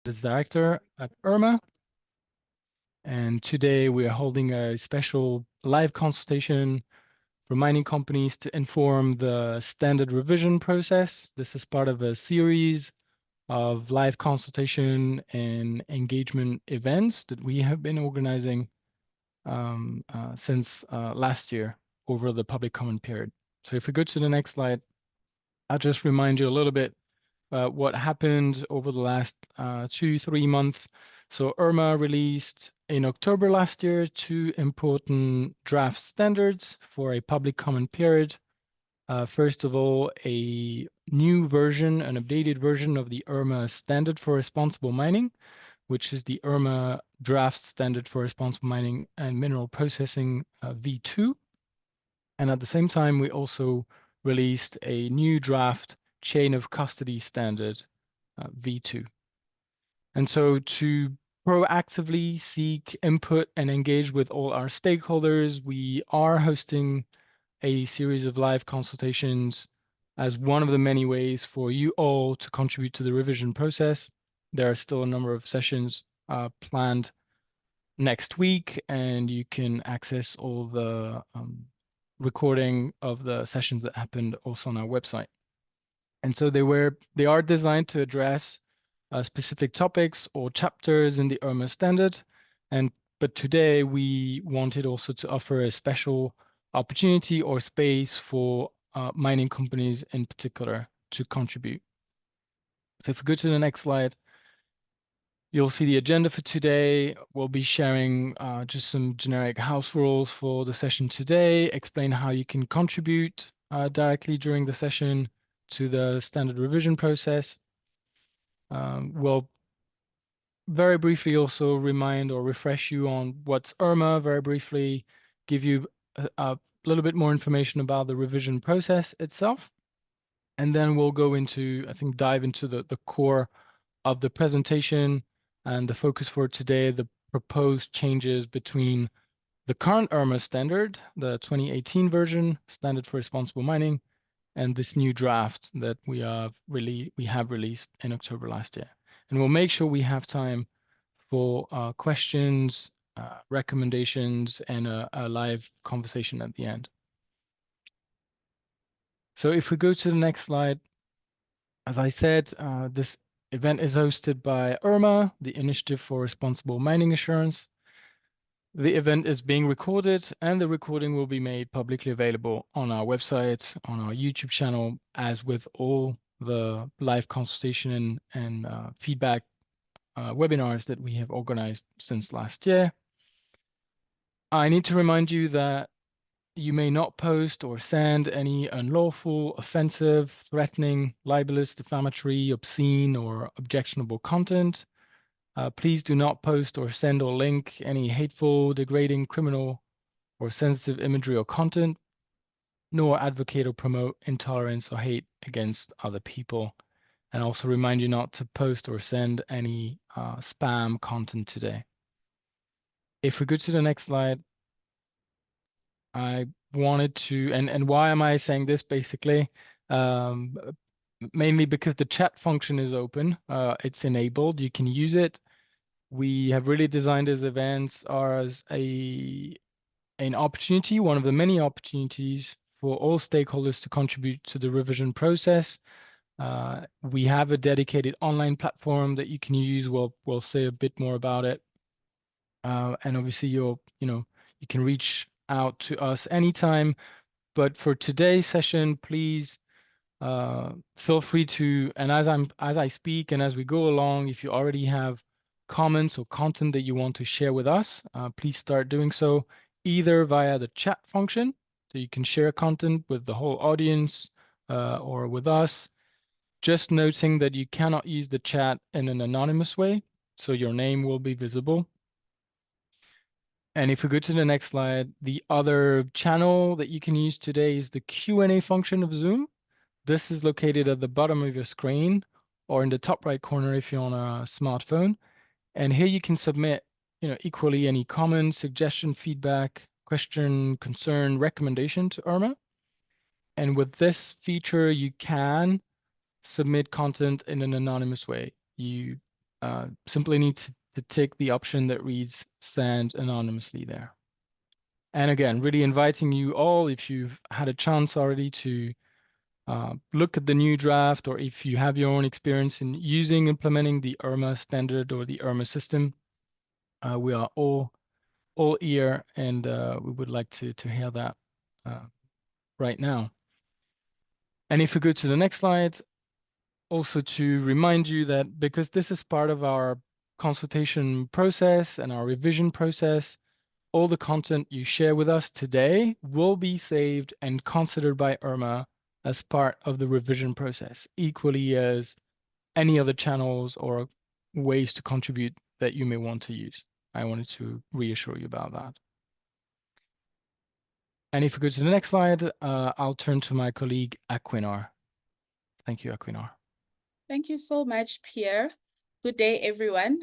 This director at IRMA, and today we are holding a special live consultation for mining companies to inform the standard revision process. This is part of a series of live consultation and engagement events that we have been organizing since last year over the public comment period. So if we go to the next slide, I'll just remind you a little bit what happened over the last 2-3 months. So IRMA released in October last year 2 important draft standards for a public comment period. First of all, a new version, an updated version of the IRMA standard for responsible mining, which is the IRMA draft standard for responsible mining and mineral processing V2. And at the same time, we also released a new draft chain of custody standard V2. And so to proactively seek input and engage with all our stakeholders, we are hosting a series of live consultations as one of the many ways for you all to contribute to the revision process. There are still a number of sessions planned next week, and you can access all the recording of the sessions that happened also on our website. And so they are designed to address specific topics or chapters in the IRMA standard. But today we wanted also to offer a special opportunity or space for mining companies in particular to contribute. So if we go to the next slide, you'll see the agenda for today. We'll be sharing just some generic house rules for the session today, explain how you can contribute directly during the session to the standard revision process. We'll very briefly also remind or refresh you on what's IRMA, very briefly give you a little bit more information about the revision process itself. And then we'll go into, I think, dive into the core of the presentation and the focus for today, the proposed changes between the current IRMA standard, the 2018 version, Standard for Responsible Mining, and this new draft that we have released in October last year. And we'll make sure we have time for questions, recommendations, and a live conversation at the end. So if we go to the next slide, as I said, this event is hosted by IRMA, the Initiative for Responsible Mining Assurance. The event is being recorded, and the recording will be made publicly available on our website, on our YouTube channel, as with all the live consultation and feedback webinars that we have organized since last year. I need to remind you that you may not post or send any unlawful, offensive, threatening, libelous, defamatory, obscene, or objectionable content. Please do not post or send or link any hateful, degrading, criminal, or sensitive imagery or content, nor advocate or promote intolerance or hate against other people. And also remind you not to post or send any spam content today. If we go to the next slide, I wanted to, and why am I saying this basically? Mainly because the chat function is open, it's enabled, you can use it. We have really designed these events as an opportunity, one of the many opportunities for all stakeholders to contribute to the revision process. We have a dedicated online platform that you can use. We'll say a bit more about it. And obviously you can reach out to us anytime. But for today's session, please feel free to, and as I speak and as we go along, if you already have comments or content that you want to share with us, please start doing so either via the chat function, so you can share content with the whole audience or with us. Just noting that you cannot use the chat in an anonymous way, so your name will be visible. And if we go to the next slide, the other channel that you can use today is the Q&A function of Zoom. This is located at the bottom of your screen or in the top right corner if you're on a smartphone. And here you can submit, equally any comment, suggestion, feedback, question, concern, recommendation to IRMA. And with this feature, you can submit content in an anonymous way. You simply need to tick the option that reads send anonymously there. And again, really inviting you all, if you've had a chance already to look at the new draft, or if you have your own experience in implementing the IRMA standard or the IRMA system, we are all ear, and we would like to hear that right now. And if we go to the next slide, also to remind you that because this is part of our consultation process and our revision process, all the content you share with us today will be saved and considered by IRMA as part of the revision process, equally as any other channels or ways to contribute that you may want to use. I wanted to reassure you about that. And if we go to the next slide, I'll turn to my colleague, Aquinar. Thank you, Aquinar. Thank you so much, Pierre. Good day, everyone.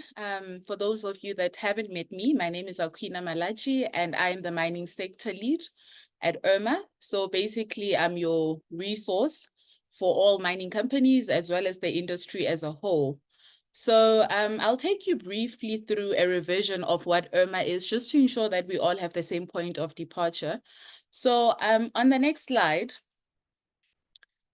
For those of you that haven't met me, my name is Aquinar Malachi, and I'm the mining sector lead at IRMA. So basically, I'm your resource for all mining companies as well as the industry as a whole. So I'll take you briefly through a revision of what IRMA is, just to ensure that we all have the same point of departure. So on the next slide,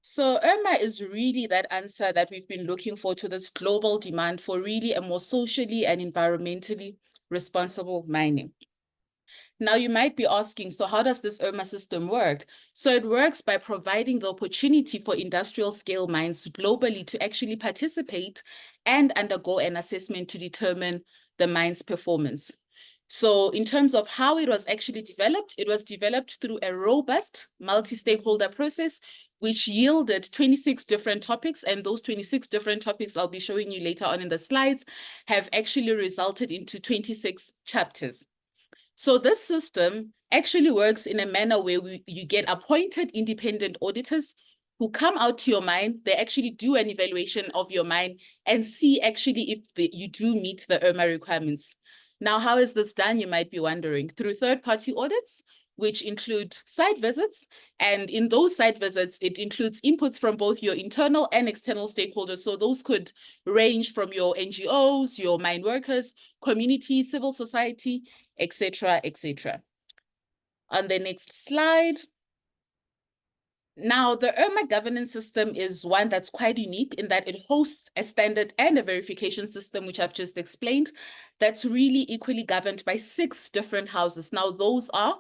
so IRMA is really that answer that we've been looking for to this global demand for really a more socially and environmentally responsible mining. Now you might be asking, so how does this IRMA system work? So it works by providing the opportunity for industrial scale mines globally to actually participate and undergo an assessment to determine the mine's performance. So in terms of how it was actually developed, it was developed through a robust multi-stakeholder process, which yielded 26 different topics. And those 26 different topics I'll be showing you later on in the slides have actually resulted into 26 chapters. So this system actually works in a manner where you get appointed independent auditors who come out to your mine. They actually do an evaluation of your mine and see actually if you do meet the IRMA requirements. Now, how is this done? You might be wondering. Through third-party audits, which include site visits. And in those site visits, it includes inputs from both your internal and external stakeholders. So those could range from your NGOs, your mine workers, community, civil society, etc., etc. On the next slide. Now, the IRMA governance system is one that's quite unique in that it hosts a standard and a verification system, which I've just explained, that's really equally governed by 6 different houses. Now, those are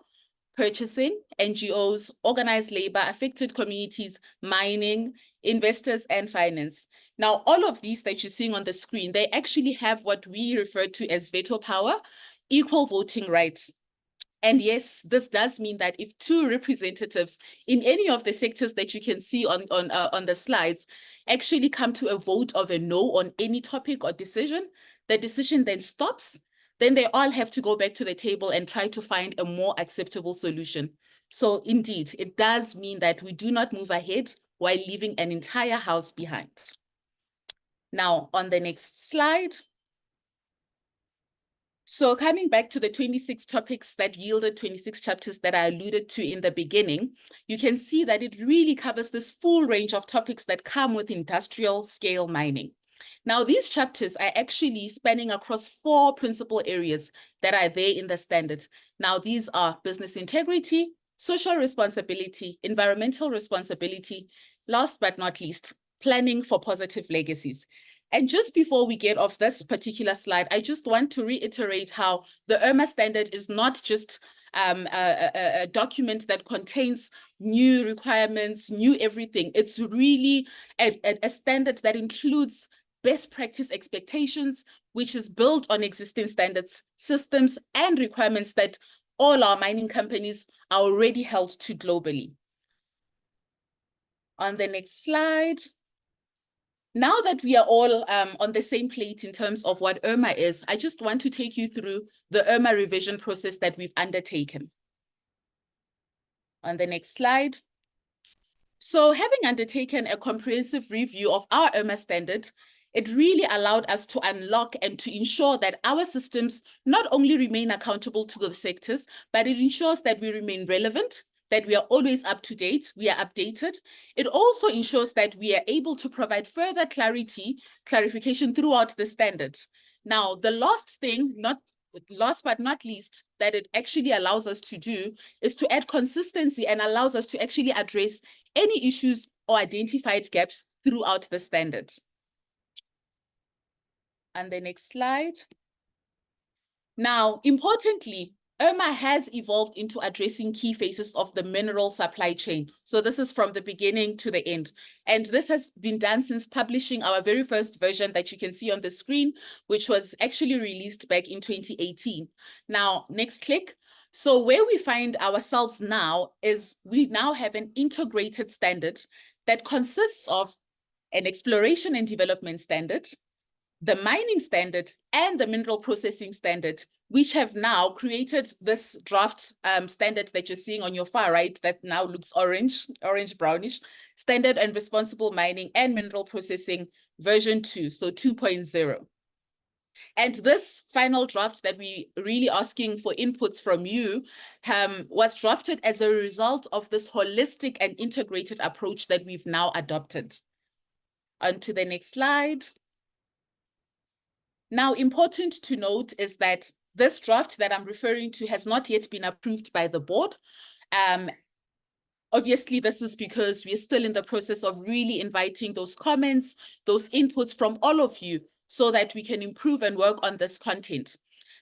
purchasing, NGOs, organized labor, affected communities, mining, investors, and finance. Now, all of these that you're seeing on the screen, they actually have what we refer to as veto power, equal voting rights. And yes, this does mean that if 2 representatives in any of the sectors that you can see on the slides actually come to a vote of a no on any topic or decision, the decision then stops. Then they all have to go back to the table and try to find a more acceptable solution. So indeed, it does mean that we do not move ahead while leaving an entire house behind. Now, on the next slide. So coming back to the 26 topics that yielded 26 chapters that I alluded to in the beginning, you can see that it really covers this full range of topics that come with industrial scale mining. Now, these chapters are actually spanning across 4 principal areas that are there in the standard. Now, these are business integrity, social responsibility, environmental responsibility, last but not least, planning for positive legacies. And just before we get off this particular slide, I just want to reiterate how the IRMA standard is not just a document that contains new requirements, new everything. It's really a standard that includes best practice expectations, which is built on existing standards, systems, and requirements that all our mining companies are already held to globally. On the next slide. Now that we are all on the same plate in terms of what IRMA is, I just want to take you through the IRMA revision process that we've undertaken. On the next slide. So having undertaken a comprehensive review of our IRMA standard, it really allowed us to unlock and to ensure that our systems not only remain accountable to the sectors, but it ensures that we remain relevant, that we are always up to date, we are updated. It also ensures that we are able to provide further clarification throughout the standard. Now, the last thing, last but not least, that it actually allows us to do is to add consistency and allows us to actually address any issues or identified gaps throughout the standard. And the next slide. Now, importantly, IRMA has evolved into addressing key phases of the mineral supply chain. So this is from the beginning to the end. And this has been done since publishing our very first version that you can see on the screen, which was actually released back in 2018. Now, next click. So where we find ourselves now is we now have an integrated standard that consists of an exploration and development standard, the mining standard, and the mineral processing standard, which have now created this draft standard that you're seeing on your far right that now looks orange brownish, standard and responsible mining and mineral processing version 2, so 2.0. And this final draft that we really asking for inputs from you was drafted as a result of this holistic and integrated approach that we've now adopted. On to the next slide. Now, important to note is that this draft that I'm referring to has not yet been approved by the board. Obviously, this is because we're still in the process of really inviting those comments, those inputs from all of you so that we can improve and work on this content.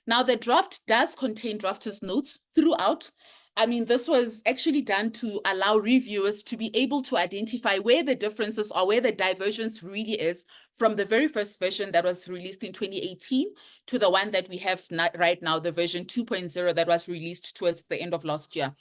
Now, the draft does contain drafter's notes throughout. I mean, this was actually done to allow reviewers to be able to identify where the differences or where the divergence really is from the very first version that was released in 2018 to the one that we have right now, the version 2.0 that was released towards the end of last year.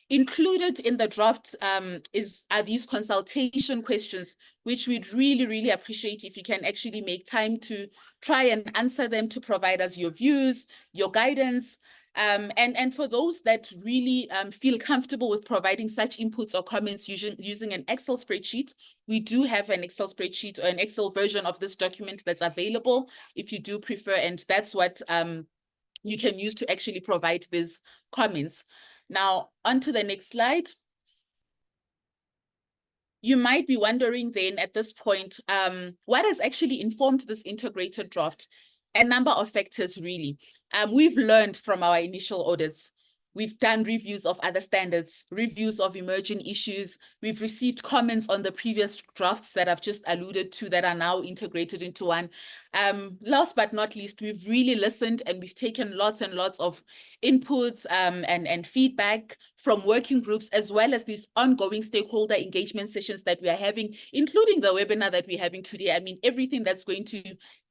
Included in the draft are these consultation questions, which we'd really, really appreciate if you can actually make time to try and answer them to provide us your views, your guidance. And for those that really feel comfortable with providing such inputs or comments using an Excel spreadsheet, we do have an Excel spreadsheet or an Excel version of this document that's available if you do prefer, and that's what you can use to actually provide these comments. Now, on to the next slide. You might be wondering then at this point, what has actually informed this integrated draft? A number of factors, really. We've learned from our initial audits. We've done reviews of other standards, reviews of emerging issues. We've received comments on the previous drafts that I've just alluded to that are now integrated into one. Last but not least, we've really listened and we've taken lots and lots of inputs and feedback from working groups, as well as these ongoing stakeholder engagement sessions that we are having, including the webinar that we're having today. I mean, everything that's going to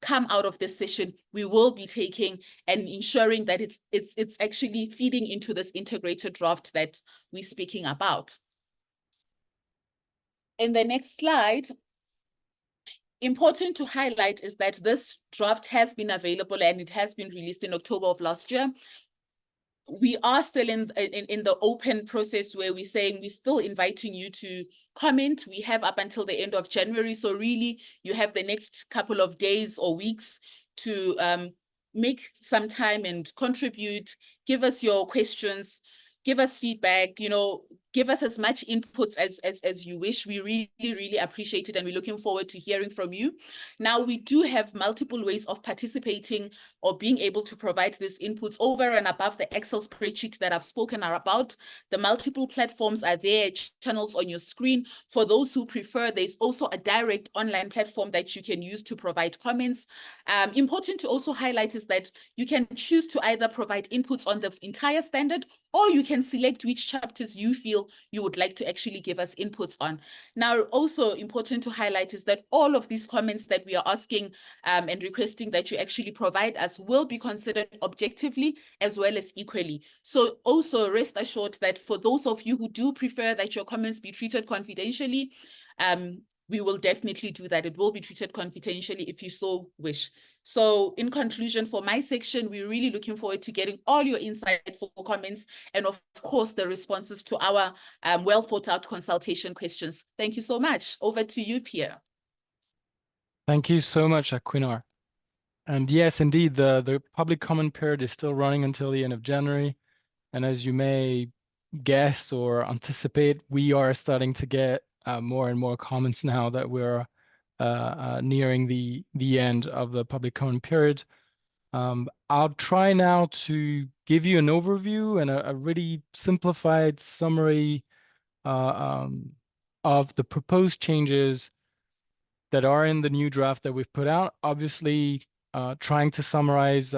come out of this session, we will be taking and ensuring that it's actually feeding into this integrated draft that we're speaking about. In the next slide, important to highlight is that this draft has been available and it has been released in October of last year. We are still in the open process where we're saying we're still inviting you to comment. We have up until the end of January. So really, you have the next couple of days or weeks to make some time and contribute, give us your questions, give us feedback, you know, give us as much inputs as you wish. We really, really appreciate it, and we're looking forward to hearing from you. Now, we do have multiple ways of participating or being able to provide these inputs over and above the Excel spreadsheet that I've spoken about. The multiple platforms are there, channels on your screen. For those who prefer, there's also a direct online platform that you can use to provide comments. Important to also highlight is that you can choose to either provide inputs on the entire standard, or you can select which chapters you feel you would like to actually give us inputs on. Now, also important to highlight is that all of these comments that we are asking and requesting that you actually provide us will be considered objectively as well as equally. So also rest assured that for those of you who do prefer that your comments be treated confidentially, we will definitely do that. It will be treated confidentially if you so wish. So in conclusion, for my section, we're really looking forward to getting all your insightful comments and of course the responses to our well thought out consultation questions. Thank you so much. Over to you, Pierre. Thank you so much, Aquinar. And yes, indeed, the public comment period is still running until the end of January. And as you may guess or anticipate, we are starting to get more and more comments now that we're nearing the end of the public comment period. I'll try now to give you an overview and a really simplified summary of the proposed changes that are in the new draft that we've put out. Obviously, trying to summarize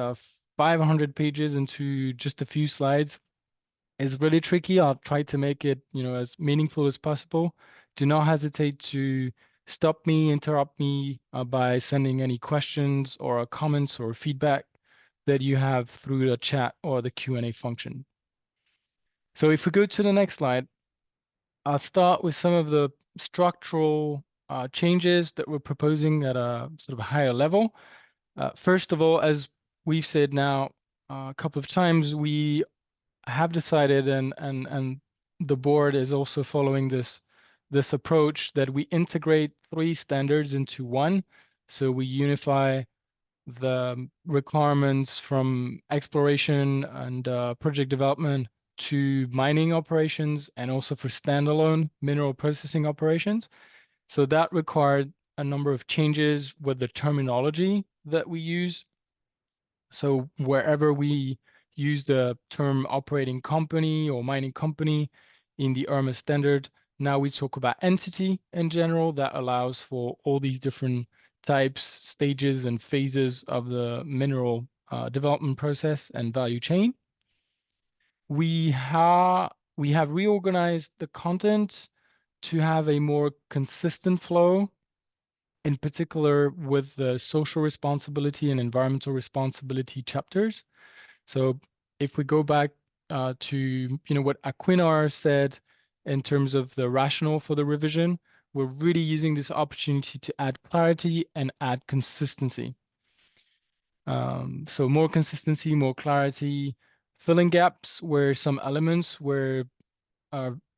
500 pages into just a few slides is really tricky. I'll try to make it, as meaningful as possible. Do not hesitate to stop me, interrupt me by sending any questions or comments or feedback that you have through the chat or the Q&A function. So if we go to the next slide, I'll start with some of the structural changes that we're proposing at a sort of higher level. First of all, as we've said now a couple of times, we have decided, and the board is also following this approach, that we integrate 3 standards into one. So we unify the requirements from exploration and project development to mining operations, and also for standalone mineral processing operations. So that required a number of changes with the terminology that we use. So wherever we use the term operating company or mining company in the IRMA standard, now we talk about entity in general. That allows for all these different types, stages, and phases of the mineral development process and value chain. We have reorganized the content to have a more consistent flow, in particular with the social responsibility and environmental responsibility chapters. So if we go back to what Aquinar said in terms of the rationale for the revision, we're really using this opportunity to add clarity and add consistency. So more consistency, more clarity, filling gaps where some elements were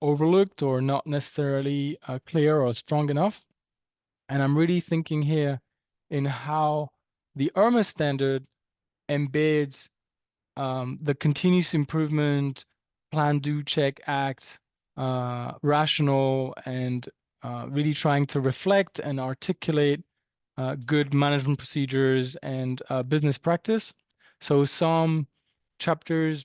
overlooked or not necessarily clear or strong enough. And I'm really thinking here in how the IRMA standard embeds the continuous improvement, plan, do, check, act, rational, and really trying to reflect and articulate good management procedures and business practice. So some chapters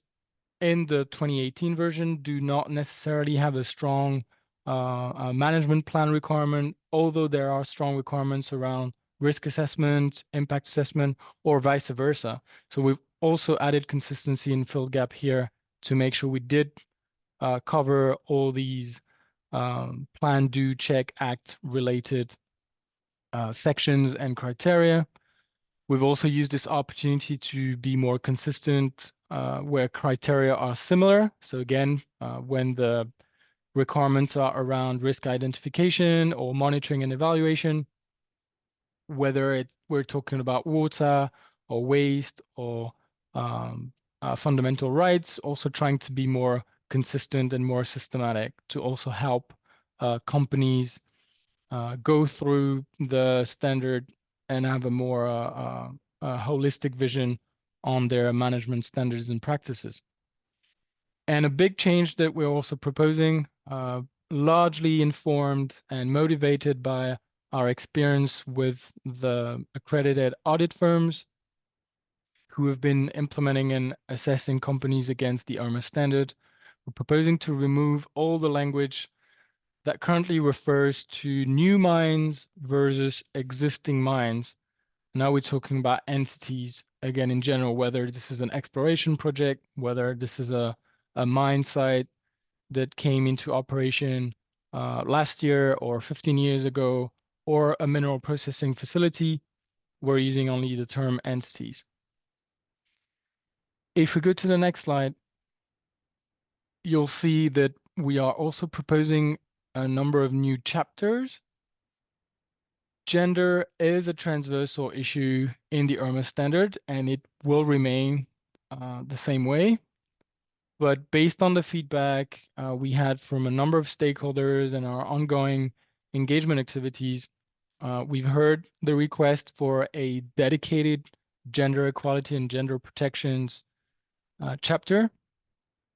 in the 2018 version do not necessarily have a strong management plan requirement, although there are strong requirements around risk assessment, impact assessment, or vice versa. So we've also added consistency and fill gap here to make sure we did cover all these plan, do, check, act related sections and criteria. We've also used this opportunity to be more consistent where criteria are similar. So again, when the requirements are around risk identification or monitoring and evaluation, whether we're talking about water or waste or fundamental rights, also trying to be more consistent and more systematic to also help companies go through the standard and have a more holistic vision on their management standards and practices. And a big change that we're also proposing, largely informed and motivated by our experience with the accredited audit firms who have been implementing and assessing companies against the IRMA standard. We're proposing to remove all the language that currently refers to new mines versus existing mines. Now we're talking about entities, again, in general, whether this is an exploration project, whether this is a mine site that came into operation last year or 15 years ago, or a mineral processing facility, we're using only the term entities. If we go to the next slide, you'll see that we are also proposing a number of new chapters. Gender is a transversal issue in the IRMA standard, and it will remain the same way. But based on the feedback we had from a number of stakeholders and our ongoing engagement activities, we've heard the request for a dedicated gender equality and gender protections chapter.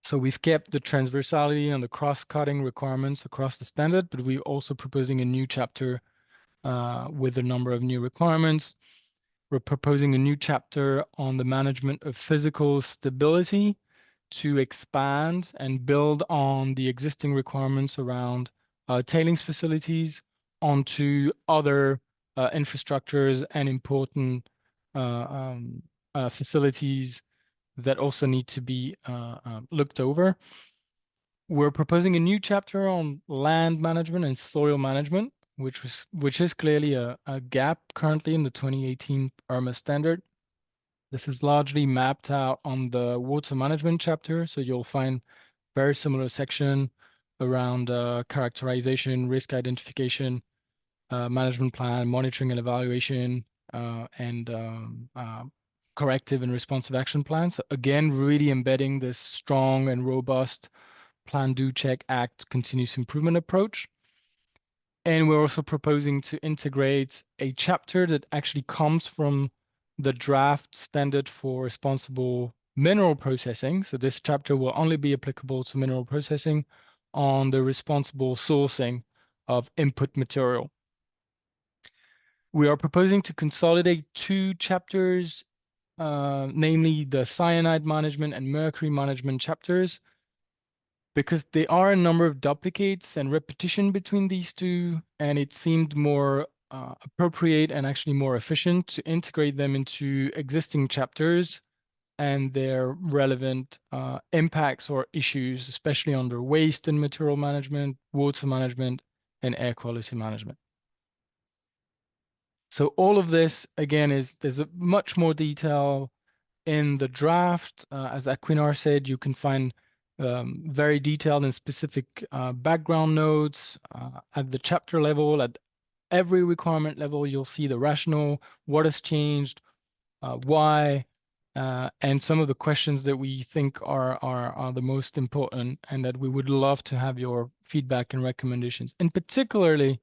So we've kept the transversality and the cross-cutting requirements across the standard, but we're also proposing a new chapter with a number of new requirements. We're proposing a new chapter on the management of physical stability to expand and build on the existing requirements around tailings facilities onto other infrastructures and important facilities that also need to be looked over. We're proposing a new chapter on land management and soil management, which is clearly a gap currently in the 2018 IRMA standard. This is largely mapped out on the water management chapter, so you'll find very similar section around characterization, risk identification, management plan, monitoring and evaluation, and corrective and responsive action plans. So again, really embedding this strong and robust plan, do, check, act, continuous improvement approach. And we're also proposing to integrate a chapter that actually comes from the draft standard for responsible mineral processing. So this chapter will only be applicable to mineral processing on the responsible sourcing of input material. We are proposing to consolidate two chapters, namely the cyanide management and mercury management chapters, because there are a number of duplicates and repetition between these two, and it seemed more appropriate and actually more efficient to integrate them into existing chapters and their relevant impacts or issues, especially under waste and material management, water management, and air quality management. So all of this, again, there's a much more detail in the draft. As Aquinar said, you can find very detailed and specific background notes at the chapter level. At every requirement level, you'll see the rationale, what has changed, why, and some of the questions that we think are the most important and that we would love to have your feedback and recommendations. And particularly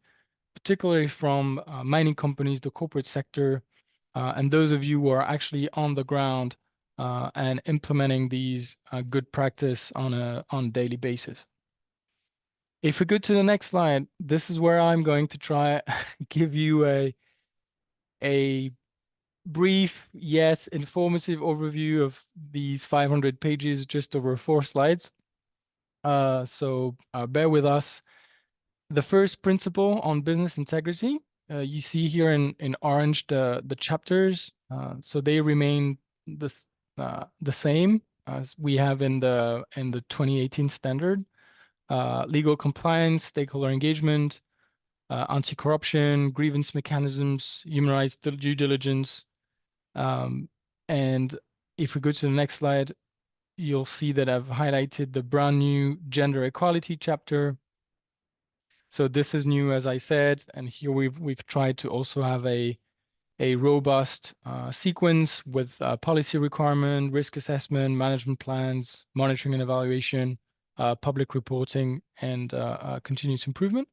from mining companies, the corporate sector, and those of you who are actually on the ground and implementing these good practice on a daily basis. If we go to the next slide, this is where I'm going to try give you a brief yet informative overview of these 500 pages just over 4 slides. So bear with us. The first principle on business integrity, you see here in orange the chapters, so they remain the same as we have in the 2018 standard. Legal compliance, stakeholder engagement, anti-corruption, grievance mechanisms, human rights due diligence, and if we go to the next slide, you'll see that I've highlighted the brand new gender equality chapter. So this is new, as I said, and here we've tried to also have a robust sequence with policy requirement, risk assessment, management plans, monitoring and evaluation, public reporting, and continuous improvement.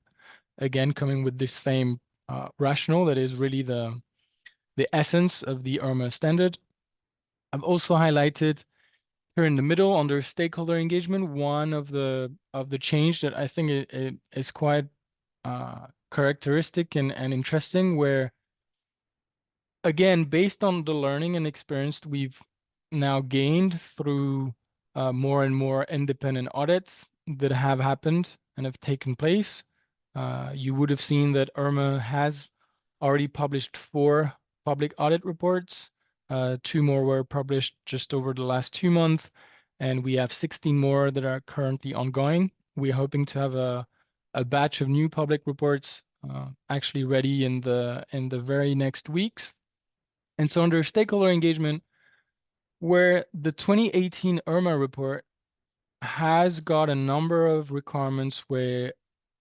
Again, coming with this same rationale that is really the essence of the IRMA standard. I've also highlighted here in the middle under stakeholder engagement, one of the change that I think it is quite characteristic and interesting, where again, based on the learning and experience we've now gained through more and more independent audits that have happened and have taken place, you would have seen that IRMA has already published 4 public audit reports. 2 more were published just over the last 2 months, and we have 16 more that are currently ongoing. We're hoping to have a batch of new public reports actually ready in the very next weeks. And so under stakeholder engagement, where the 2018 IRMA report has got a number of requirements where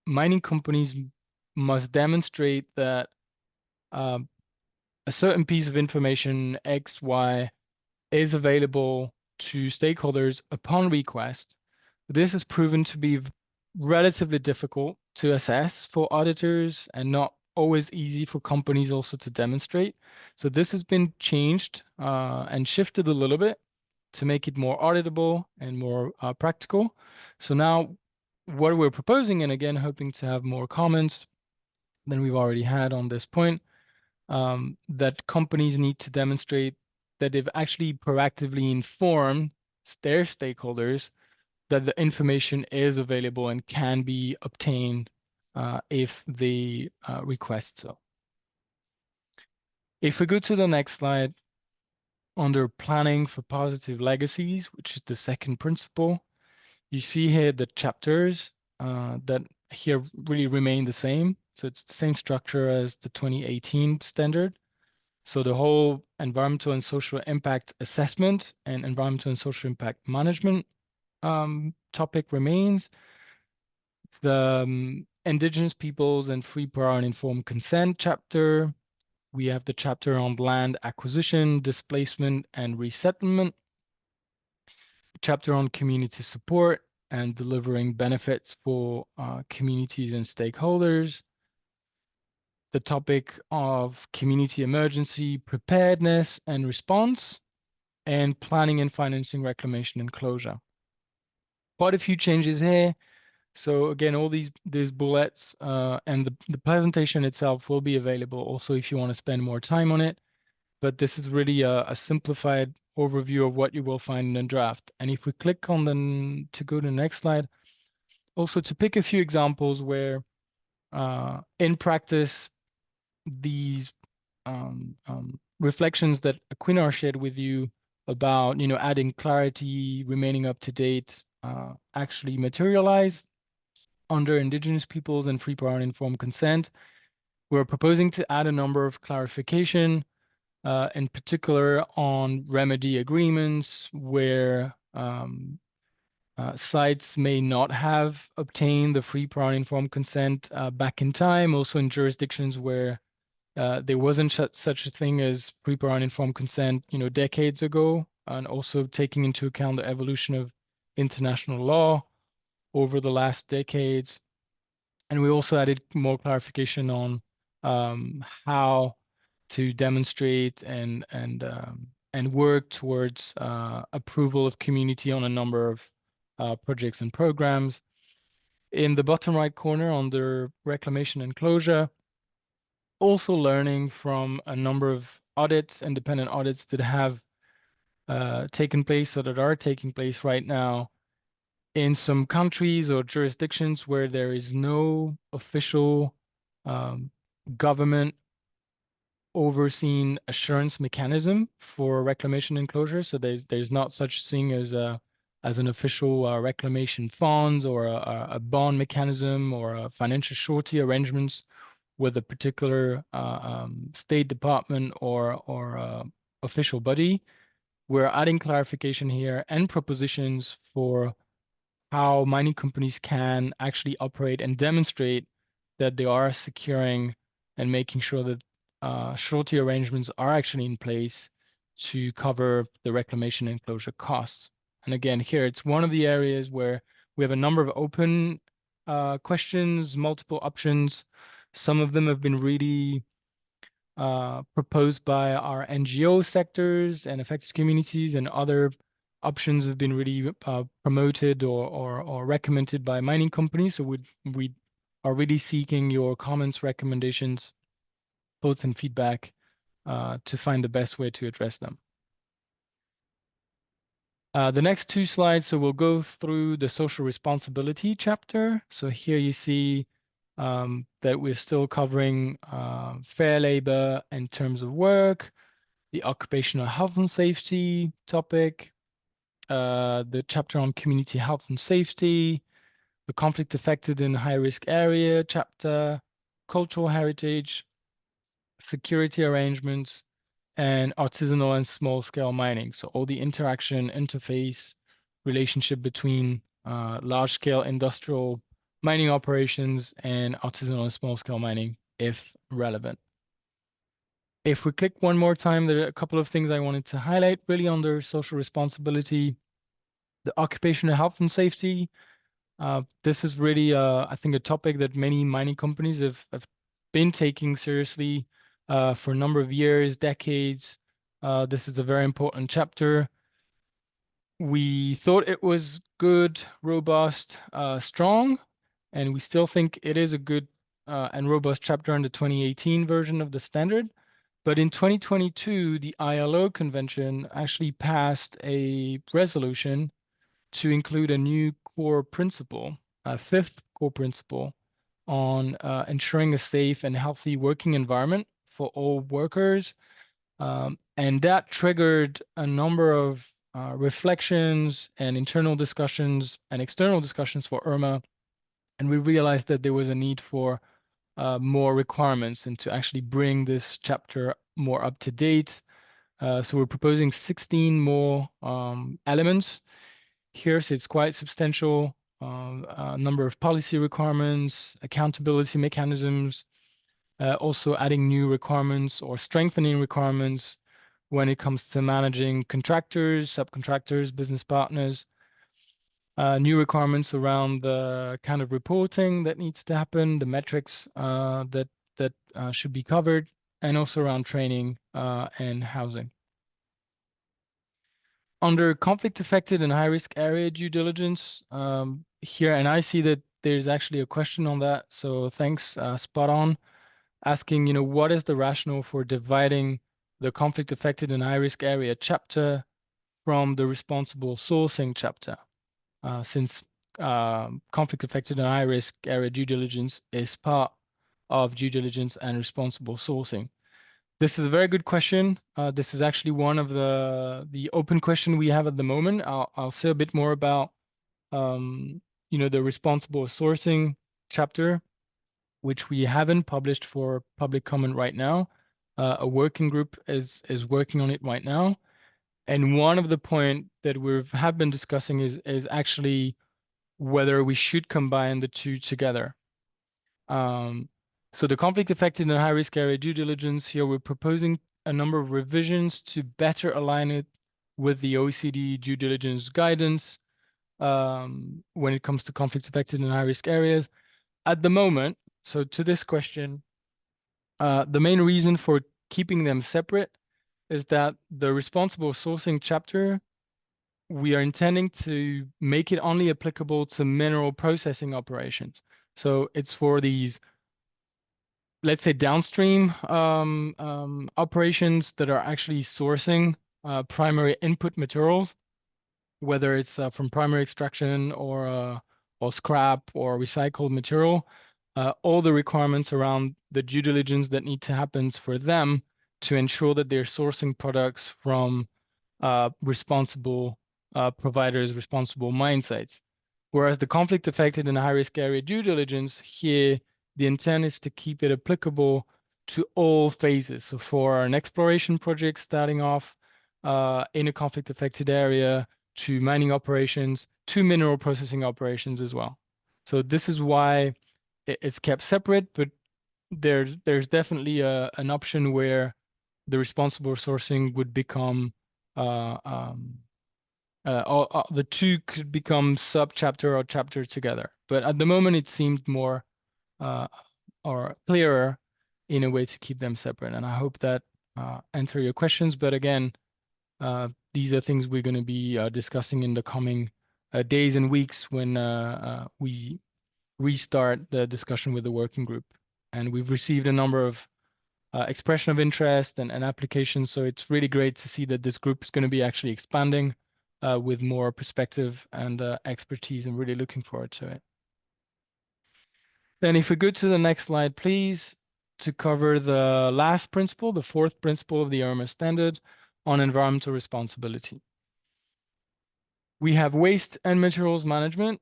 mining companies must demonstrate that a certain piece of information, X, Y, is available to stakeholders upon request. This has proven to be relatively difficult to assess for auditors and not always easy for companies also to demonstrate. So this has been changed and shifted a little bit. to make it more auditable and more practical. So now what we're proposing, and again, hoping to have more comments than we've already had on this point, that companies need to demonstrate that they've actually proactively informed their stakeholders that the information is available and can be obtained if they request so. If we go to the next slide, under planning for positive legacies, which is the second principle, you see here the chapters that here really remain the same. So it's the same structure as the 2018 standard. So the whole environmental and social impact assessment and environmental and social impact management topic remains. The Indigenous Peoples and Free, Prior, and Informed Consent chapter. We have the chapter on land acquisition, displacement, and resettlement. Chapter on community support and delivering benefits for communities and stakeholders. The topic of community emergency preparedness and response, and planning and financing reclamation and closure. Quite a few changes here. So again, all these bullets and the presentation itself will be available also if you want to spend more time on it. But this is really a simplified overview of what you will find in the draft. And if we click on to go to the next slide, also to pick a few examples where in practice, these reflections that Aquinar shared with you about, adding clarity, remaining up to date, actually materialize under Indigenous Peoples and Free, Prior, and Informed Consent. We're proposing to add a number of clarification, in particular on remedy agreements where sites may not have obtained the Free, Prior, and Informed Consent back in time, also in jurisdictions where there wasn't such a thing as Free, Prior, and Informed Consent, decades ago, and also taking into account the evolution of international law over the last decades. And we also added more clarification on how to demonstrate and work towards approval of community on a number of projects and programs. In the bottom right corner under reclamation and closure, also learning from a number of audits, independent audits that have taken place or that are taking place right now in some countries or jurisdictions where there is no official government overseen assurance mechanism for reclamation and closure. So there's not such thing as an official reclamation funds or a bond mechanism or a financial surety arrangements with a particular state department or official body. We're adding clarification here and propositions for how mining companies can actually operate and demonstrate that they are securing and making sure that surety arrangements are actually in place to cover the reclamation and closure costs. And again, here it's one of the areas where we have a number of open questions, multiple options. Some of them have been really proposed by our NGO sectors and affected communities, and other options have been really promoted or recommended by mining companies. So we are really seeking your comments, recommendations, thoughts, and feedback to find the best way to address them. The next two slides, so we'll go through the social responsibility chapter. So here you see that we're still covering fair labor and terms of work, the occupational health and safety topic, the chapter on community health and safety, the conflict affected in high-risk area chapter, cultural heritage, security arrangements, and artisanal and small-scale mining. So all the interaction, interface, relationship between large-scale industrial mining operations and artisanal and small-scale mining, if relevant. If we click one more time, there are a couple of things I wanted to highlight really under social responsibility. The occupational health and safety. This is really, I think, a topic that many mining companies have been taking seriously for a number of years, decades. This is a very important chapter. We thought it was good, robust, strong, and we still think it is a good and robust chapter in the 2018 version of the standard. But in 2022, the ILO convention actually passed a resolution to include a new core principle, a fifth core principle on ensuring a safe and healthy working environment for all workers. And that triggered a number of reflections and internal discussions and external discussions for IRMA. And we realized that there was a need for more requirements and to actually bring this chapter more up to date. So we're proposing 16 more elements here. So it's quite substantial. A number of policy requirements, accountability mechanisms, also adding new requirements or strengthening requirements when it comes to managing contractors, subcontractors, business partners, new requirements around the kind of reporting that needs to happen, the metrics that should be covered, and also around training and housing. Under conflict affected and high risk area due diligence here, and I see that there's actually a question on that. So thanks, spot on, asking, what is the rationale for dividing the conflict affected and high risk area chapter from the responsible sourcing chapter? Since conflict affected and high risk area due diligence is part of due diligence and responsible sourcing. This is a very good question. This is actually one of the open question we have at the moment. I'll say a bit more about the responsible sourcing chapter, which we haven't published for public comment right now. A working group is working on it right now. And one of the point that have been discussing is actually whether we should combine the two together. So the conflict affected and high risk area due diligence here, we're proposing a number of revisions to better align it with the OECD due diligence guidance when it comes to conflict affected and high risk areas. At the moment, so to this question, the main reason for keeping them separate is that the responsible sourcing chapter, we are intending to make it only applicable to mineral processing operations. So it's for these, let's say, downstream operations that are actually sourcing primary input materials, whether it's from primary extraction or scrap or recycled material. All the requirements around the due diligence that need to happen for them to ensure that they're sourcing products from responsible providers, responsible mine sites. Whereas the conflict affected and high risk area due diligence here, the intent is to keep it applicable to all phases. So for an exploration project starting off in a conflict affected area, to mining operations, to mineral processing operations as well. So this is why it's kept separate, but there's definitely an option where the responsible sourcing would become the two could become sub-chapter or chapter together. But at the moment, it seemed more or clearer in a way to keep them separate. And I hope that answer your questions. But again, these are things we're going to be discussing in the coming days and weeks when we restart the discussion with the working group. And we've received a number of expression of interest and applications. So it's really great to see that this group is going to be actually expanding with more perspective and expertise. I'm really looking forward to it. Then if we go to the next slide, please, to cover the last principle, the fourth principle of the IRMA standard on environmental responsibility. We have waste and materials management,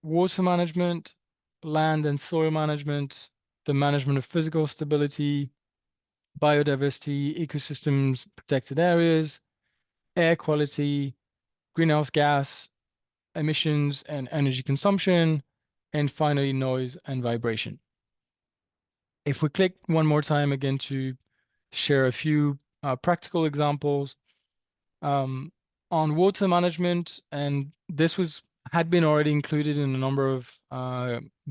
water management, land and soil management, the management of physical stability, biodiversity, ecosystems, protected areas, air quality, greenhouse gas emissions and energy consumption, and finally noise and vibration. If we click one more time again to share a few practical examples on water management, and this had been already included in a number of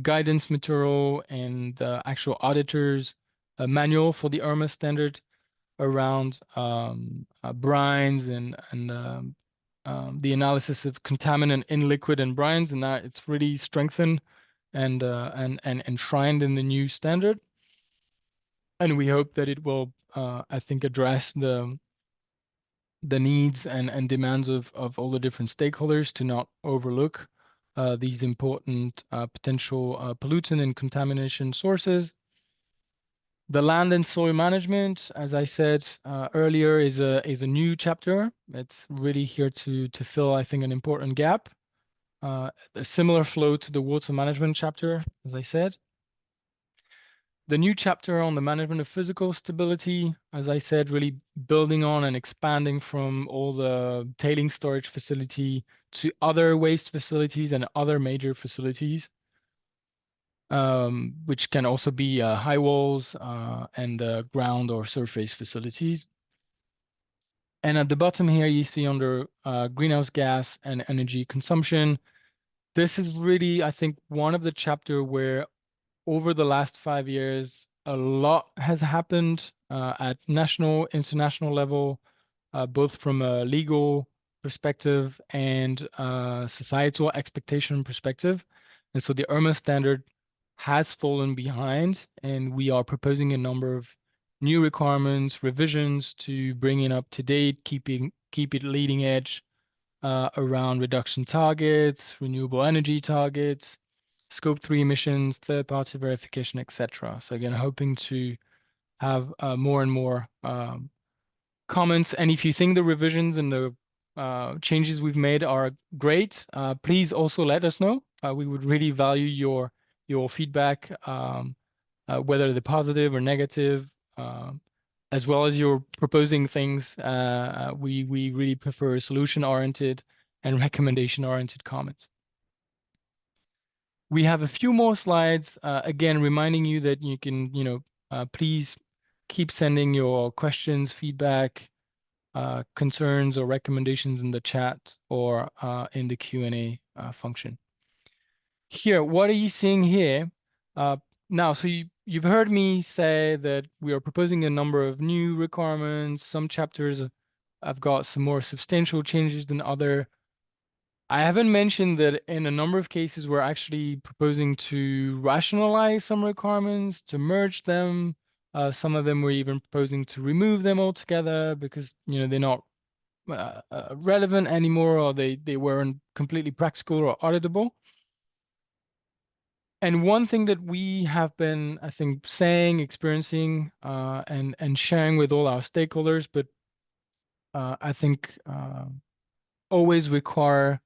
guidance material and actual auditors manual for the IRMA standard around brines and the analysis of contaminant in liquid and brines, and that it's really strengthened and enshrined in the new standard. And we hope that it will, I think, address the needs and demands of all the different stakeholders to not overlook these important potential pollutant and contamination sources. The land and soil management, as I said earlier, is a new chapter. It's really here to fill, I think, an important gap. A similar flow to the water management chapter, as I said. The new chapter on the management of physical stability, as I said, really building on and expanding from all the tailing storage facility to other waste facilities and other major facilities, which can also be high walls and ground or surface facilities. And at the bottom here, you see under greenhouse gas and energy consumption, this is really, I think, one of the chapter where over the last 5 years, a lot has happened at national, international level, both from a legal perspective and societal expectation perspective. And so the IRMA standard has fallen behind, and we are proposing a number of new requirements, revisions to bring it up to date, keep it leading edge around reduction targets, renewable energy targets, Scope 3 emissions, third-party verification, etc. So again, hoping to have more and more comments. And if you think the revisions and the changes we've made are great, please also let us know. We would really value your feedback, whether they're positive or negative, as well as your proposing things. We really prefer solution-oriented and recommendation-oriented comments. We have a few more slides, again, reminding you that you can, please keep sending your questions, feedback, concerns, or recommendations in the chat or in the Q&A function. Here, what are you seeing here? Now, so you've heard me say that we are proposing a number of new requirements. Some chapters have got some more substantial changes than other. I haven't mentioned that in a number of cases, we're actually proposing to rationalize some requirements, to merge them. Some of them we're even proposing to remove them altogether because, they're not relevant anymore, or they weren't completely practical or auditable. And one thing that we have been, I think, saying, experiencing, and sharing with all our stakeholders, but I think always require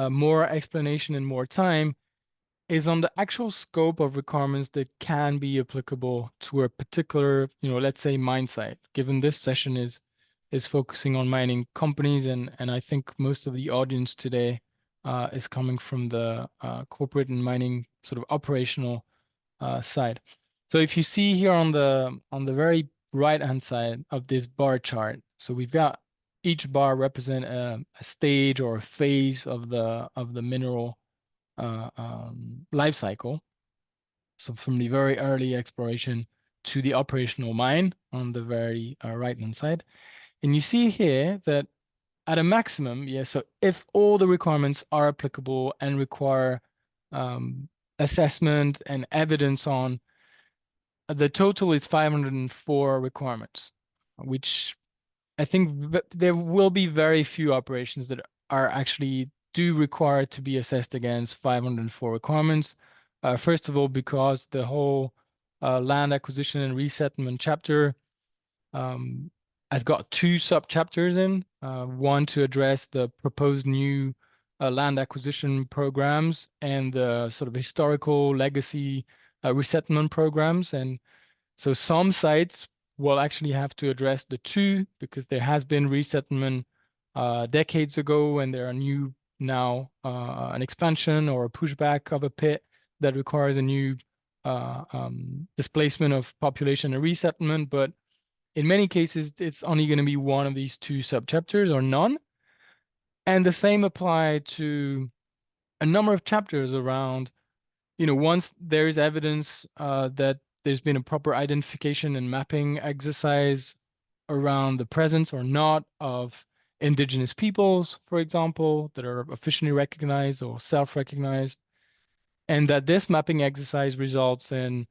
more explanation and more time, is on the actual scope of requirements that can be applicable to a particular, let's say mine site. Given this session is focusing on mining companies, and I think most of the audience today is coming from the corporate and mining sort of operational side. So if you see here on the very right-hand side of this bar chart, so we've got each bar represent a stage or a phase of the mineral life cycle. So from the very early exploration to the operational mine on the very right-hand side. And you see here that at a maximum, so if all the requirements are applicable and require assessment and evidence on, the total is 504 requirements, which I think there will be very few operations that are actually do require to be assessed against 504 requirements. First of all, because the whole land acquisition and resettlement chapter has got two sub-chapters in, one to address the proposed new land acquisition programs and the sort of historical legacy resettlement programs. And so some sites will actually have to address the two because there has been resettlement decades ago, and there are new now an expansion or a pushback of a pit that requires a new displacement of population and resettlement. But in many cases, it's only going to be one of these two sub-chapters or none. And the same apply to a number of chapters around, once there is evidence that there's been a proper identification and mapping exercise around the presence or not of indigenous peoples, for example, that are officially recognized or self-recognized, and that this mapping exercise results in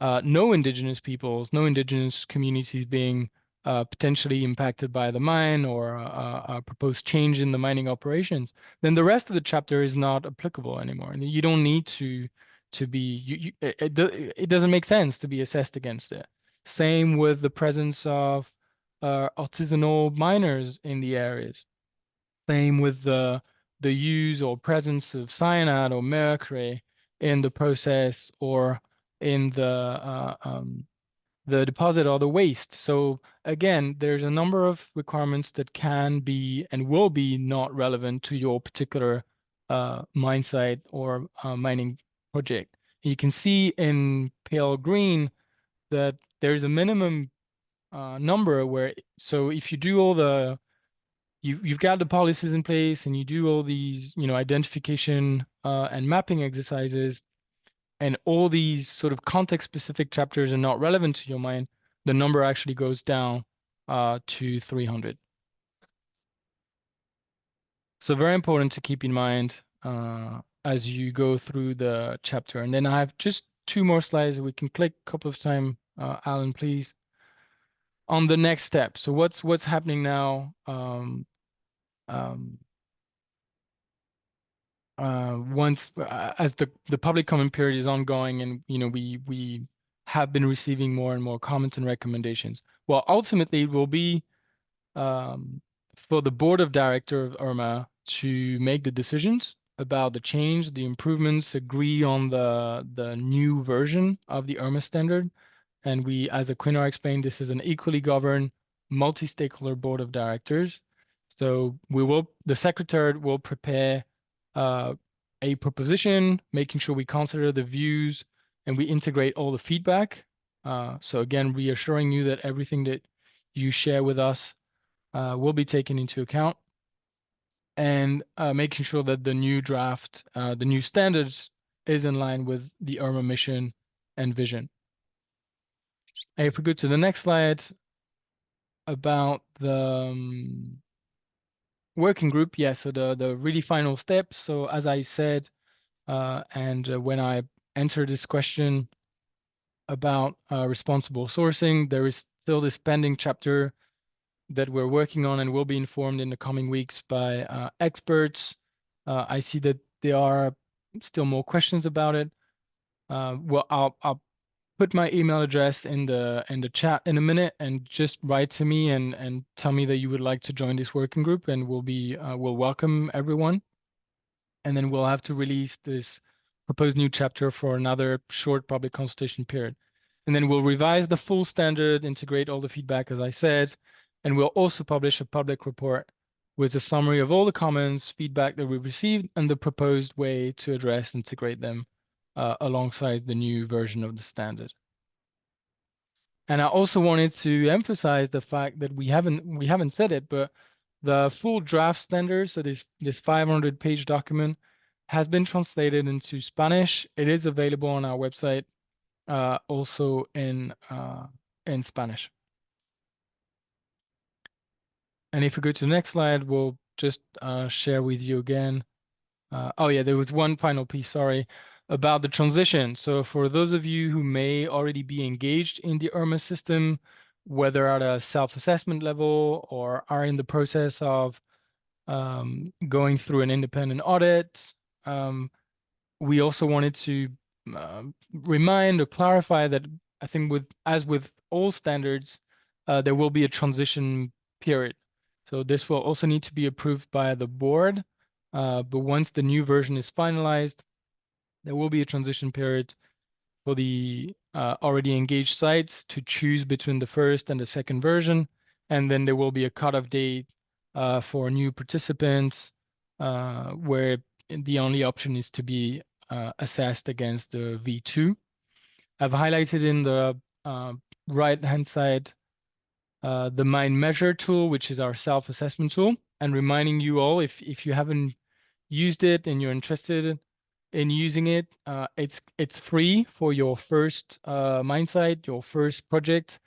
no indigenous peoples, no indigenous communities being potentially impacted by the mine or a proposed change in the mining operations, then the rest of the chapter is not applicable anymore. And you don't need to be it doesn't make sense to be assessed against it. Same with the presence of artisanal miners in the areas. Same with the use or presence of cyanide or mercury in the process or in the deposit or the waste. So again, there's a number of requirements that can be and will be not relevant to your particular mine site or mining project. You can see in pale green that there's a minimum number where, so if you do all the you've got the policies in place and you do all these, identification and mapping exercises, and all these sort of context-specific chapters are not relevant to your mine, the number actually goes down to 300. So very important to keep in mind as you go through the chapter. And then I have just 2 more slides. We can click a couple of times, Alan, please, on the next step. So what's happening now? Um, once as the public comment period is ongoing, and we have been receiving more and more comments and recommendations. Well, ultimately it will be for the board of directors of IRMA to make the decisions about the change, the improvements, agree on the new version of the IRMA standard. And we, as Aquinar explained, this is an equally governed multi-stakeholder board of directors. So the secretariat will prepare a proposition, making sure we consider the views and we integrate all the feedback. So again, reassuring you that everything that you share with us will be taken into account, and making sure that the new draft, the new standards is in line with the IRMA mission and vision. And if we go to the next slide about the working group, yeah, so the really final step. So as I said, when I entered this question about responsible sourcing, there is still this pending chapter that we're working on and will be informed in the coming weeks by experts. I see that there are still more questions about it. Well, I'll put my email address in the chat in a minute, and just write to me and tell me that you would like to join this working group, and we'll welcome everyone. And then we'll have to release this proposed new chapter for another short public consultation period. And then we'll revise the full standard, integrate all the feedback, as I said, and we'll also publish a public report with a summary of all the comments, feedback that we've received, and the proposed way to address and integrate them alongside the new version of the standard. And I also wanted to emphasize the fact that we haven't said it, but the full draft standard, so this 500-page document, has been translated into Spanish. It is available on our website, also in Spanish. And if we go to the next slide, we'll just share with you again. Oh yeah, there was one final piece, sorry, about the transition. So for those of you who may already be engaged in the IRMA system, whether at a self-assessment level or are in the process of going through an independent audit, we also wanted to remind or clarify that I think as with all standards, there will be a transition period. So this will also need to be approved by the board. But once the new version is finalized, there will be a transition period for the already engaged sites to choose between the first and the second version. And then there will be a cutoff date for new participants where the only option is to be assessed against the V2. I've highlighted in the right-hand side the Mine Measure tool, which is our self-assessment tool, and reminding you all, if you haven't used it and you're interested in using it, it's free for your first mine site, your first project.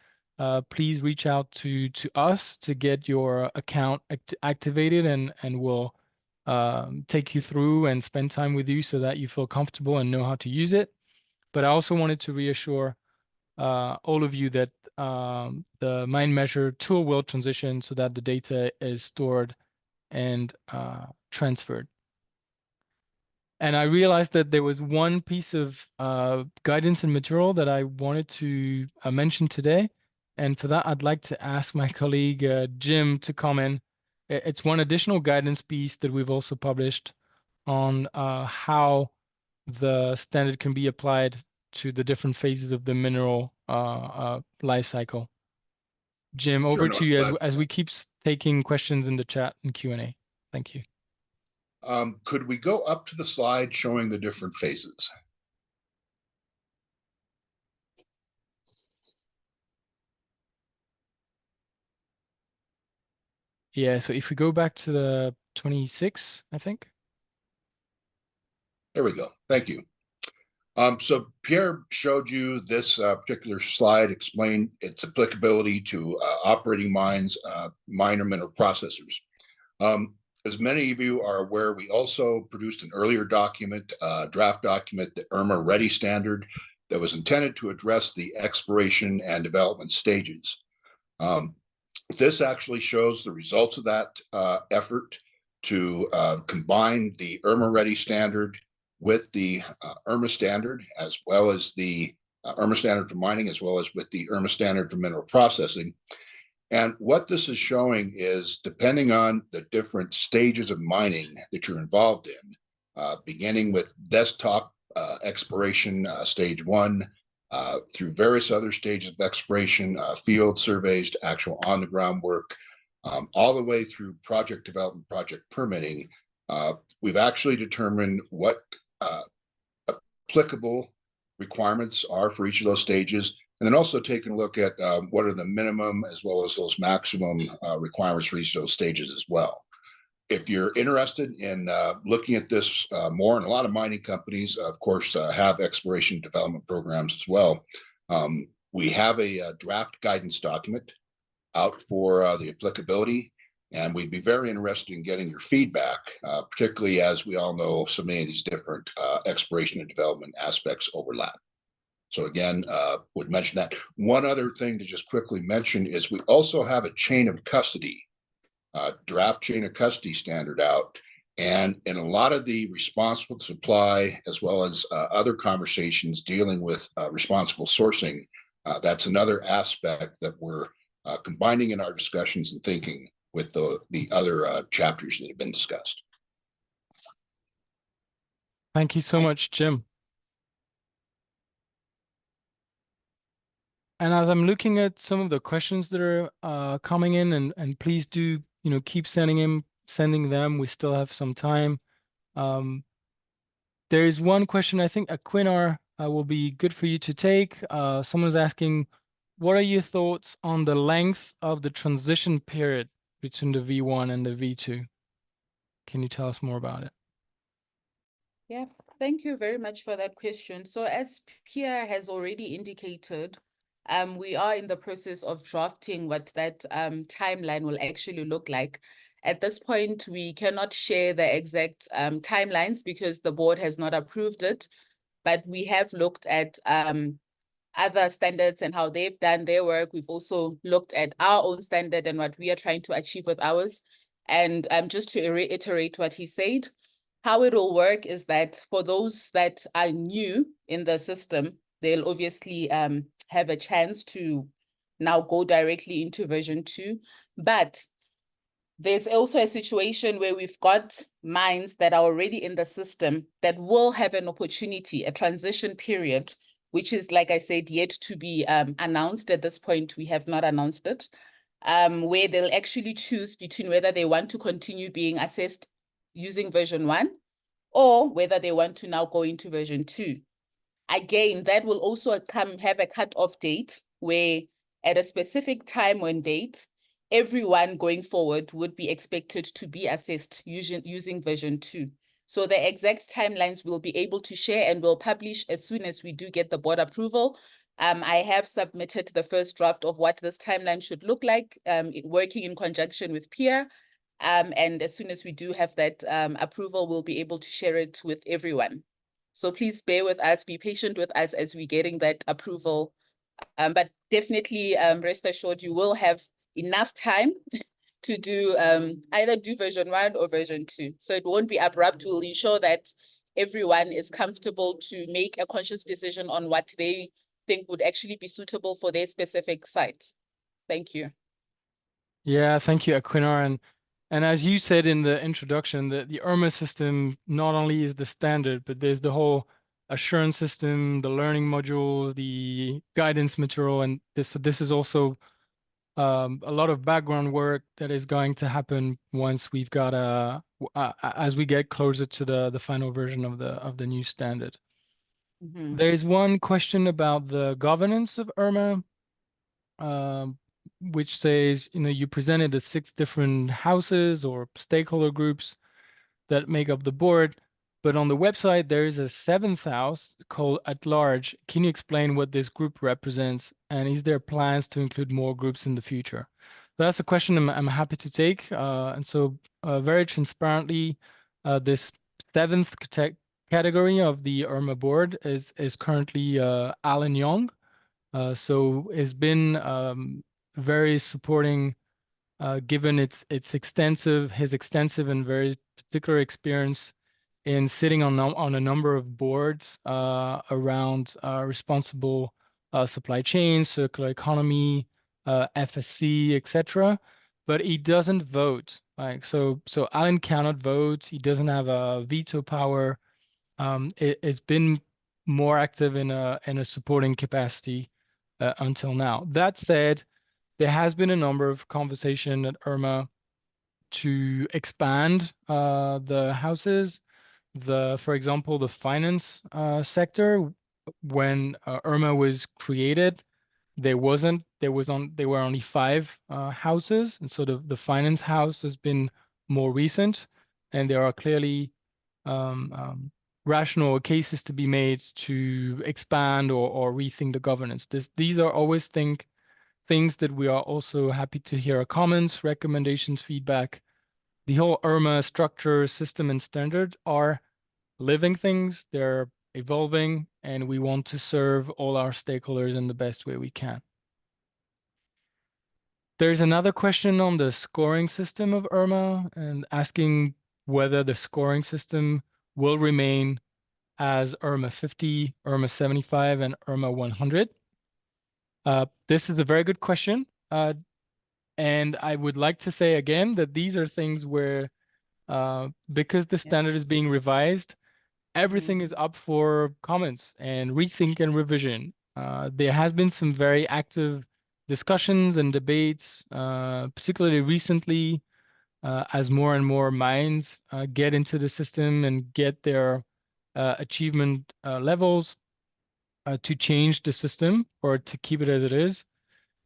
please reach out to us to get your account activated, and we'll take you through and spend time with you so that you feel comfortable and know how to use it. But I also wanted to reassure all of you that the Mind Measure tool will transition so that the data is stored and transferred. And I realized that there was one piece of guidance and material that I wanted to mention today. And for that, I'd like to ask my colleague Jim to comment. It's one additional guidance piece that we've also published on how the standard can be applied to the different phases of the mineral life cycle. Jim, over no, to you glad- as we keep taking questions in the chat and Q&A. Thank you. Could we go up to the slide showing the different phases? Yeah, so if we go back to the 26, I think. There we go. Thank you. So Pierre showed you this particular slide, explained its applicability to operating mines, minor mineral processors. As many of you are aware, we also produced an earlier document, draft document, the IRMA Ready Standard, that was intended to address the exploration and development stages. This actually shows the results of that effort to combine the IRMA Ready Standard with the IRMA standard, as well as the IRMA standard for mining, as well as with the IRMA standard for mineral processing. And what this is showing is, depending on the different stages of mining that you're involved in, beginning with desktop exploration, stage 1, through various other stages of exploration, field surveys to actual on-the-ground work, all the way through project development, project permitting, we've actually determined what applicable requirements are for each of those stages, and then also taking a look at what are the minimum as well as those maximum requirements for each of those stages as well. If you're interested in looking at this more, and a lot of mining companies, of course, have exploration development programs as well, we have a draft guidance document out for the applicability, and we'd be very interested in getting your feedback, particularly as we all know so many of these different exploration and development aspects overlap. So again, would mention that. One other thing to just quickly mention is we also have a chain of custody, draft chain of custody standard out. And in a lot of the responsible supply, as well as other conversations dealing with responsible sourcing, that's another aspect that we're combining in our discussions and thinking with the other chapters that have been discussed. Thank you so much, Jim. And as I'm looking at some of the questions that are coming in, and please do, keep sending them. We still have some time. There is one question I think Aquinar will be good for you to take. Someone's asking, what are your thoughts on the length of the transition period between the V1 and the V2? Can you tell us more about it? Yeah, thank you very much for that question. So as Pierre has already indicated, we are in the process of drafting what that timeline will actually look like. At this point, we cannot share the exact timelines because the board has not approved it, but we have looked at other standards and how they've done their work. We've also looked at our own standard and what we are trying to achieve with ours. And just to reiterate what he said, how it will work is that for those that are new in the system, they'll obviously have a chance to now go directly into version 2. But there's also a situation where we've got mines that are already in the system that will have an opportunity, a transition period, which is, like I said, yet to be announced. At this point, we have not announced it, where they'll actually choose between whether they want to continue being assessed using version 1 or whether they want to now go into version 2. Again, that will also have a cutoff date where at a specific time and date, everyone going forward would be expected to be assessed using version 2. So the exact timelines we'll be able to share and we'll publish as soon as we do get the board approval. I have submitted the first draft of what this timeline should look like, working in conjunction with Pierre. And as soon as we do have that approval, we'll be able to share it with everyone. So please bear with us, be patient with us as we're getting that approval. But definitely rest assured you will have enough time to do either do version 1 or version 2. So it won't be abrupt. We'll ensure that everyone is comfortable to make a conscious decision on what they think would actually be suitable for their specific site. Thank you. Yeah, thank you, Aquinar. And as you said in the introduction, the IRMA system not only is the standard, but there's the whole assurance system, the learning modules, the guidance material, and this is also a lot of background work that is going to happen once we've got as we get closer to the final version of the new standard. Mm-hmm. There is one question about the governance of IRMA, which says, you presented the 6 different houses or stakeholder groups that make up the board, but on the website there is a 7th house called At Large. Can you explain what this group represents, and is there plans to include more groups in the future? So that's a question I'm happy to take. And so very transparently, this 7th category of the IRMA board is currently Alan Young. So it's been very supporting, given his extensive and very particular experience in sitting on a number of boards around responsible supply chain, circular economy, FSC, etc. But he doesn't vote. So Alan cannot vote. He doesn't have a veto power. It's been more active in a supporting capacity until now. That said, there has been a number of conversation at IRMA to expand the houses. For example, the finance sector, when IRMA was created, there were only 5 houses, and so the finance house has been more recent, and there are clearly rational cases to be made to expand or rethink the governance. These are always things that we are also happy to hear comments, recommendations, feedback. The whole IRMA structure, system, and standard are living things. They're evolving, and we want to serve all our stakeholders in the best way we can. There's another question on the scoring system of IRMA and asking whether the scoring system will remain as IRMA 50, IRMA 75, and IRMA 100. This is a very good question. And I would like to say again that these are things where, because the standard is being revised, everything is up for comments and rethink and revision. There has been some very active discussions and debates, particularly recently, as more and more minds get into the system and get their achievement levels to change the system or to keep it as it is.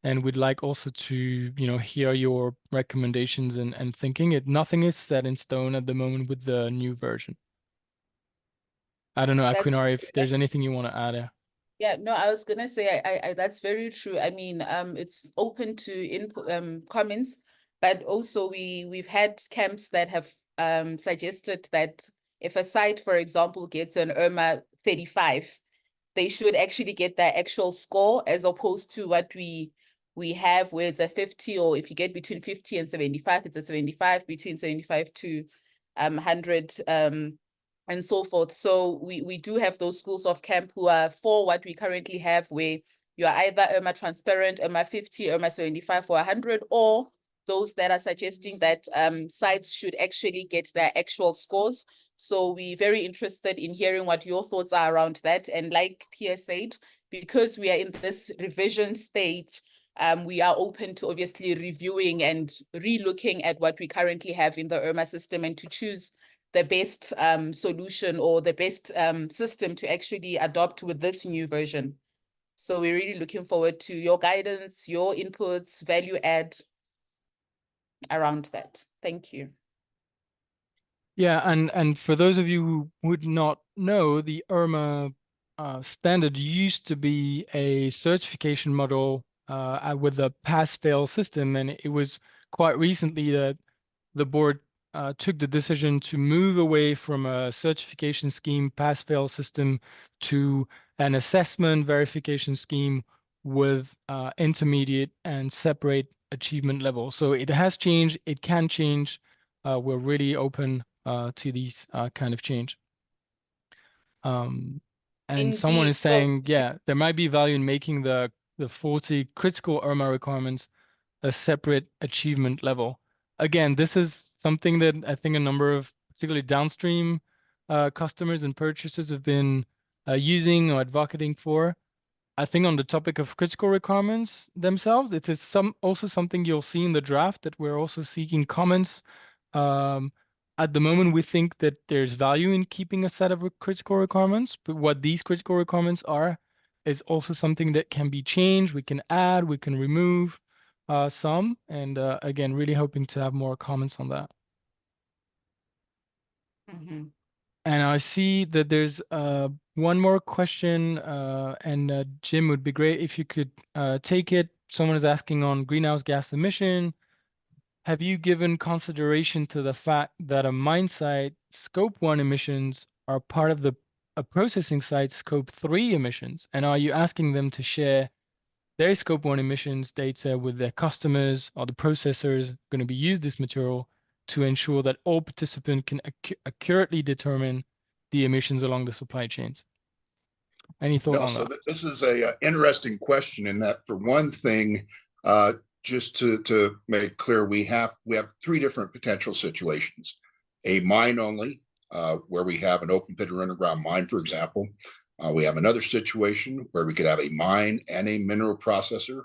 And we'd like also to, hear your recommendations and thinking. Nothing is set in stone at the moment with the new version. I don't know, Aquinar, if there's anything you want to add. Yeah, no, I was gonna say I that's very true. I mean, it's open to input comments, but also we've had camps that have suggested that if a site, for example, gets an IRMA 35, they should actually get their actual score as opposed to what we have where it's a 50, or if you get between 50 and 75, it's a 75, between 75 to 100 and so forth. So we do have those schools of camp who are for what we currently have, where you are either IRMA transparent, IRMA 50, IRMA 75 or 100, or those that are suggesting that sites should actually get their actual scores. So we're very interested in hearing what your thoughts are around that. And like Pierre said, because we are in this revision stage, we are open to obviously reviewing and re-looking at what we currently have in the IRMA system and to choose the best solution or the best system to actually adopt with this new version. So we're really looking forward to your guidance, your inputs, value add around that. Thank you. Yeah, and for those of you who would not know, the IRMA standard used to be a certification model with a pass-fail system, and it was quite recently that the board took the decision to move away from a certification scheme pass-fail system to an assessment verification scheme with intermediate and separate achievement level. So it has changed, it can change. We're really open to these kind of change. And someone Indeed. is saying, yeah, there might be value in making the 40 critical IRMA requirements a separate achievement level. Again, this is something that I think a number of particularly downstream customers and purchasers have been using or advocating for. I think on the topic of critical requirements themselves, it is also something you'll see in the draft that we're also seeking comments. Um, at the moment, we think that there's value in keeping a set of critical requirements, but what these critical requirements are is also something that can be changed. We can add, we can remove some, and again, really hoping to have more comments on that. Mhm. And I see that there's one more question, and Jim, would be great if you could take it. Someone is asking on greenhouse gas emission. Have you given consideration to the fact that a mine site scope 1 emissions are part of a processing site scope 3 emissions? And are you asking them to share their scope 1 emissions data with their customers or the processors going to be used this material to ensure that all participants can accurately determine the emissions along the supply chains? Any thought No, on so that? this is a interesting question in that, for one thing, just to make clear, we have three different potential situations: a mine only, where we have an open pit or underground mine, for example. We have another situation where we could have a mine and a mineral processor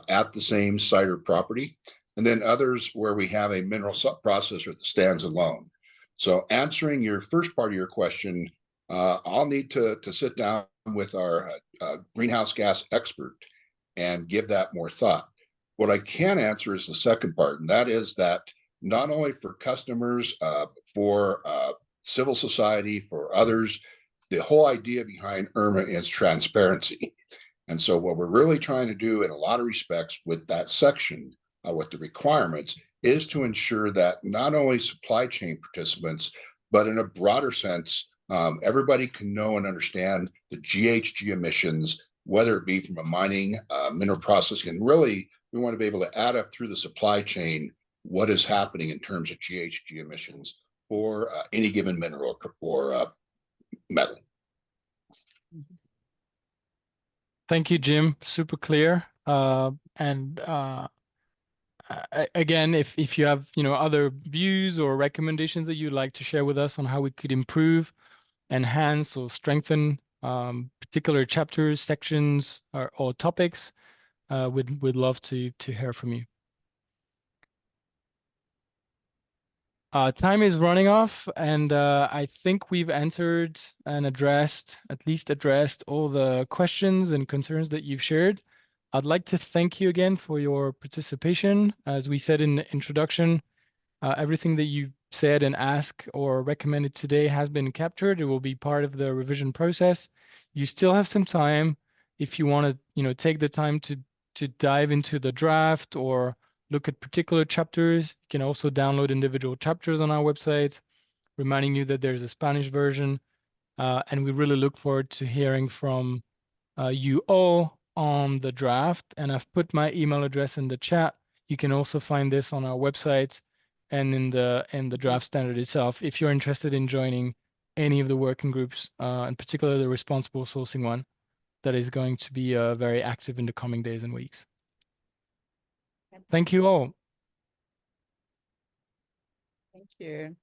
at the same site or property, and then others where we have a mineral processor that stands alone. So, answering your first part of your question, I'll need to sit down with our greenhouse gas expert and give that more thought. What I can answer is the second part, and that is that not only for customers, for civil society, for others, the whole idea behind IRMA is transparency. And so, what we're really trying to do in a lot of respects with that section, with the requirements, is to ensure that not only supply chain participants, but in a broader sense, everybody can know and understand the GHG emissions, whether it be from a mining, mineral processing, and really we want to be able to add up through the supply chain what is happening in terms of GHG emissions for any given mineral or metal. Thank you, Jim. Super clear. Again, if you have other views or recommendations that you'd like to share with us on how we could improve, enhance, or strengthen particular chapters, sections, or topics, we'd love to hear from you. Time is running off, and I think we've answered and at least addressed all the questions and concerns that you've shared. I'd like to thank you again for your participation. As we said in the introduction, everything that you've said and asked or recommended today has been captured. It will be part of the revision process. You still have some time if you want to, take the time to dive into the draft or look at particular chapters. You can also download individual chapters on our website, reminding you that there's a Spanish version. And we really look forward to hearing from you all on the draft. And I've put my email address in the chat. You can also find this on our website and in the draft standard itself if you're interested in joining any of the working groups, in particular the responsible sourcing one that is going to be very active in the coming days and weeks. Thank you all. Thank you.